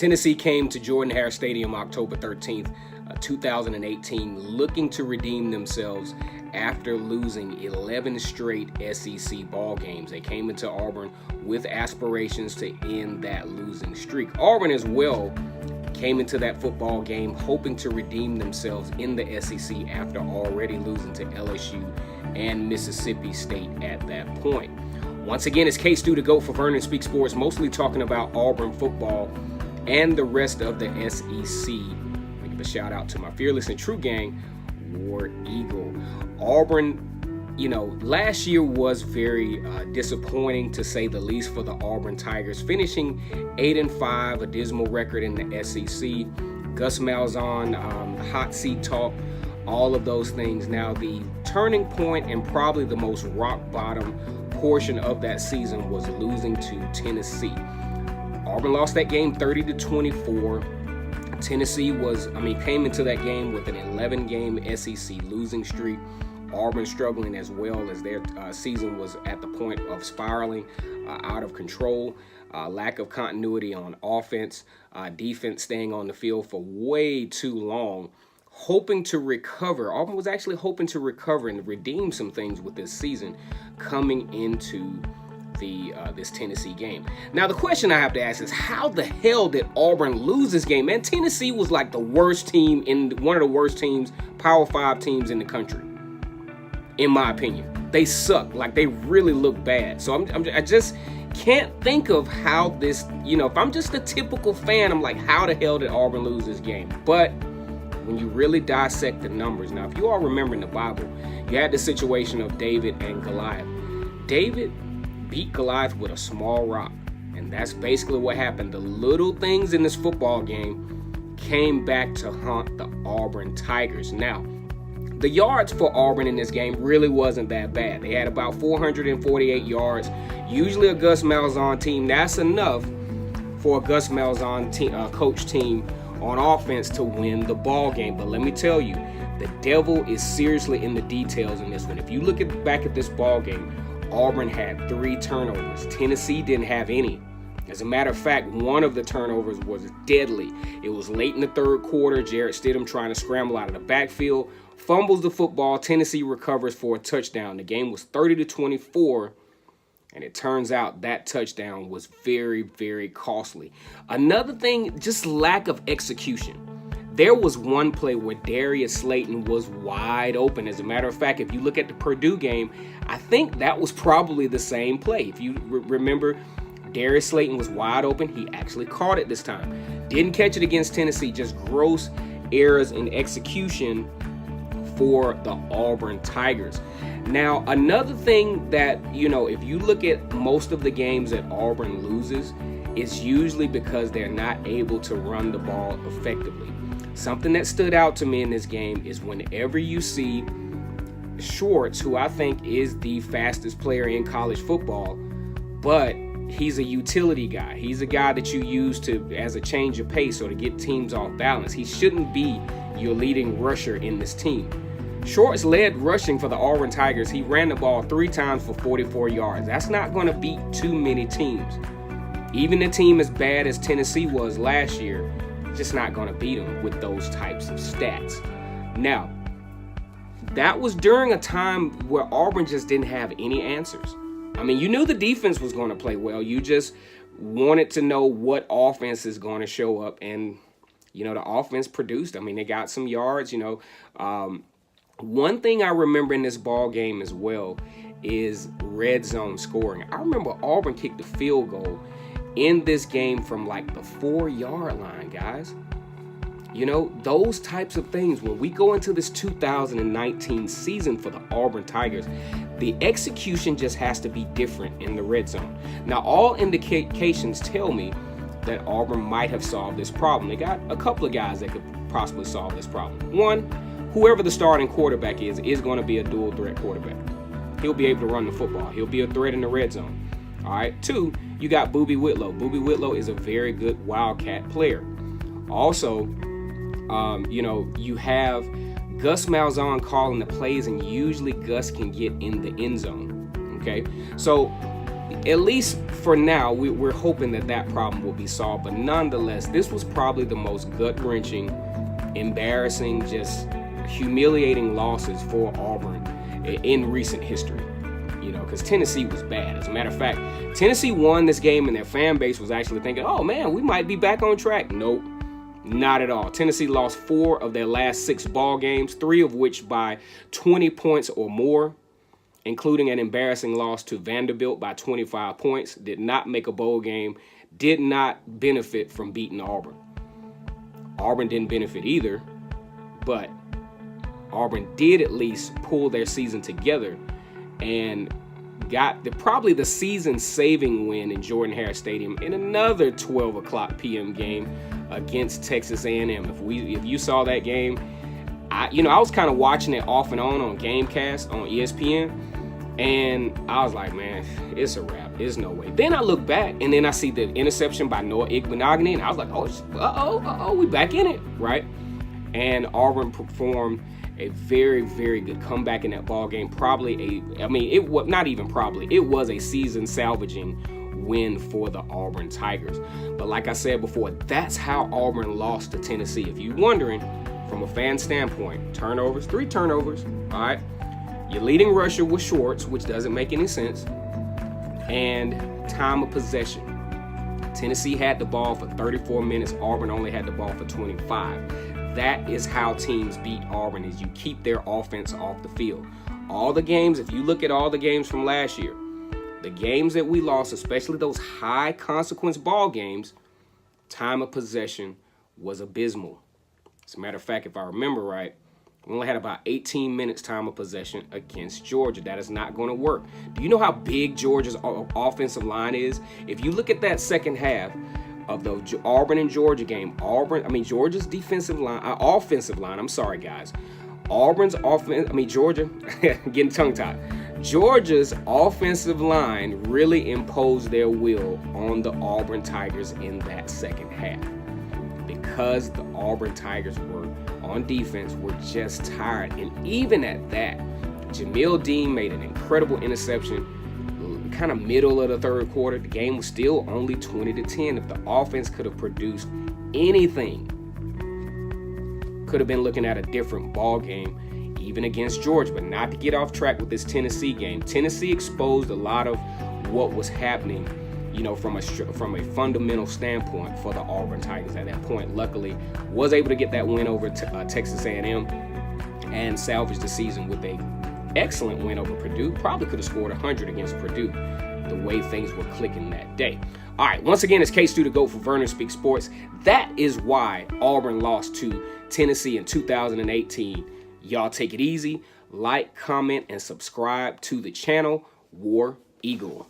Tennessee came to Jordan-Hare Stadium October 13th, 2018, looking to redeem themselves after losing 11 straight SEC ball games. They came into Auburn with aspirations to end that losing streak. Auburn as well came into that football game hoping to redeem themselves in the SEC after already losing to LSU and Mississippi State at that point. Once again, it's K-Stu to go for Vernon Speak Sports, mostly talking about Auburn football and the rest of the SEC. I give a shout out to my fearless and true gang, War Eagle. Auburn, last year was very disappointing to say the least for the Auburn Tigers, finishing 8-5, a dismal record in the SEC. Gus Malzahn, hot seat talk, all of those things. Now, the turning point and probably the most rock bottom portion of that season was losing to Tennessee. Auburn lost that game 30-24. Tennessee came into that game with an 11-game SEC losing streak. Auburn struggling as well as their season was at the point of spiraling out of control. Lack of continuity on offense, defense staying on the field for way too long. Hoping to recover. Auburn was actually hoping to recover and redeem some things with this season coming into this Tennessee game. Now, the question I have to ask is, how the hell did Auburn lose this game? Man, Tennessee was like the worst team, one of the worst teams, Power 5 teams in the country, in my opinion. They suck. Like, they really look bad. So I just can't think of how this, if I'm just a typical fan, I'm like, how the hell did Auburn lose this game? But when you really dissect the numbers, now, if you all remember in the Bible, you had the situation of David and Goliath. David beat Goliath with a small rock, and that's basically what happened. The little things in this football game came back to haunt the Auburn Tigers. Now, the yards for Auburn in this game really wasn't that bad. They had about 448 yards. Usually a Gus Malzahn team, that's enough for a Gus Malzahn coach team on offense to win the ball game. But let me tell you, the devil is seriously in the details in this one. If you look back at this ball game, Auburn had 3 turnovers. Tennessee didn't have any. As a matter of fact, one of the turnovers was deadly. It was late in the third quarter. Jarrett Stidham trying to scramble out of the backfield, fumbles the football. Tennessee recovers for a touchdown. The game was 30-24, and it turns out that touchdown was very, very costly. Another thing, just lack of execution. There was one play where Darius Slayton was wide open. As a matter of fact, if you look at the Purdue game, I think that was probably the same play. If you remember, Darius Slayton was wide open. He actually caught it this time. Didn't catch it against Tennessee. Just gross errors in execution for the Auburn Tigers. Now, another thing that, if you look at most of the games that Auburn loses, it's usually because they're not able to run the ball effectively. Something that stood out to me in this game is whenever you see Schwartz, who I think is the fastest player in college football, but he's a utility guy. He's a guy that you use as a change of pace or to get teams off balance. He shouldn't be your leading rusher in this team. Schwartz led rushing for the Auburn Tigers. He ran the ball 3 times for 44 yards. That's not going to beat too many teams. Even a team as bad as Tennessee was last year, just not going to beat them with those types of stats. Now, that was during a time where Auburn just didn't have any answers. I mean, you knew the defense was going to play well. You just wanted to know what offense is going to show up. And, the offense produced. I mean, they got some yards, One thing I remember in this ball game as well is red zone scoring. I remember Auburn kicked a field goal in this game from like the 4-yard line, guys. Those types of things. When we go into this 2019 season for the Auburn Tigers, the execution just has to be different in the red zone. Now, all indications tell me that Auburn might have solved this problem. They got a couple of guys that could possibly solve this problem. One, whoever the starting quarterback is going to be a dual threat quarterback. He'll be able to run the football. He'll be a threat in the red zone. All right. 2, you got Boobie Whitlow. Boobie Whitlow is a very good Wildcat player. Also, you have Gus Malzahn calling the plays, and usually Gus can get in the end zone. Okay. So at least for now, we're hoping that problem will be solved. But nonetheless, this was probably the most gut-wrenching, embarrassing, just humiliating losses for Auburn in recent history. You know, because Tennessee was bad. As a matter of fact, Tennessee won this game and their fan base was actually thinking, oh man, we might be back on track. Nope, not at all. Tennessee lost 4 of their last 6 ball games, 3 of which by 20 points or more, including an embarrassing loss to Vanderbilt by 25 points. Did not make a bowl game, did not benefit from beating Auburn. Auburn didn't benefit either, but Auburn did at least pull their season together and got probably the season-saving win in Jordan-Hare Stadium in another 12 o'clock p.m. game against Texas A&M. If you saw that game, I was kind of watching it off and on Gamecast on ESPN, and I was like, man, it's a wrap. There's no way. Then I look back, and then I see the interception by Noah Igbenogany, and I was like, oh, we back in it, right? And Auburn performed a very, very good comeback in that ball game. It was a season salvaging win for the Auburn Tigers. But like I said before, that's how Auburn lost to Tennessee. If you're wondering, from a fan standpoint, 3 turnovers, all right? Your leading rusher was Schwartz, which doesn't make any sense, and time of possession. Tennessee had the ball for 34 minutes. Auburn only had the ball for 25. That is how teams beat Auburn, is you keep their offense off the field. All the games, if you look at all the games from last year, the games that we lost, especially those high consequence ball games, time of possession was abysmal. As a matter of fact, if I remember right, we only had about 18 minutes time of possession against Georgia. That is not going to work. Do you know how big Georgia's offensive line is? If you look at that second half of the Auburn and Georgia game, Georgia's offensive line, I'm sorry guys. Georgia, getting tongue-tied. Georgia's offensive line really imposed their will on the Auburn Tigers in that second half, because the Auburn Tigers were on defense, were just tired. And even at that, Jamil Dean made an incredible interception kind of middle of the third quarter. The game was still only 20-10. If the offense could have produced anything, could have been looking at a different ball game, even against Georgia. But not to get off track with this Tennessee game. Tennessee exposed a lot of what was happening, from a fundamental standpoint for the Auburn Tigers at that point. Luckily, was able to get that win over Texas A&M and salvage the season with a excellent win over Purdue. Probably could have scored 100 against Purdue, the way things were clicking that day. All right, once again, it's K-Stu to go for Vernon Speaks Sports. That is why Auburn lost to Tennessee in 2018. Y'all take it easy. Like, comment, and subscribe to the channel. War Eagle.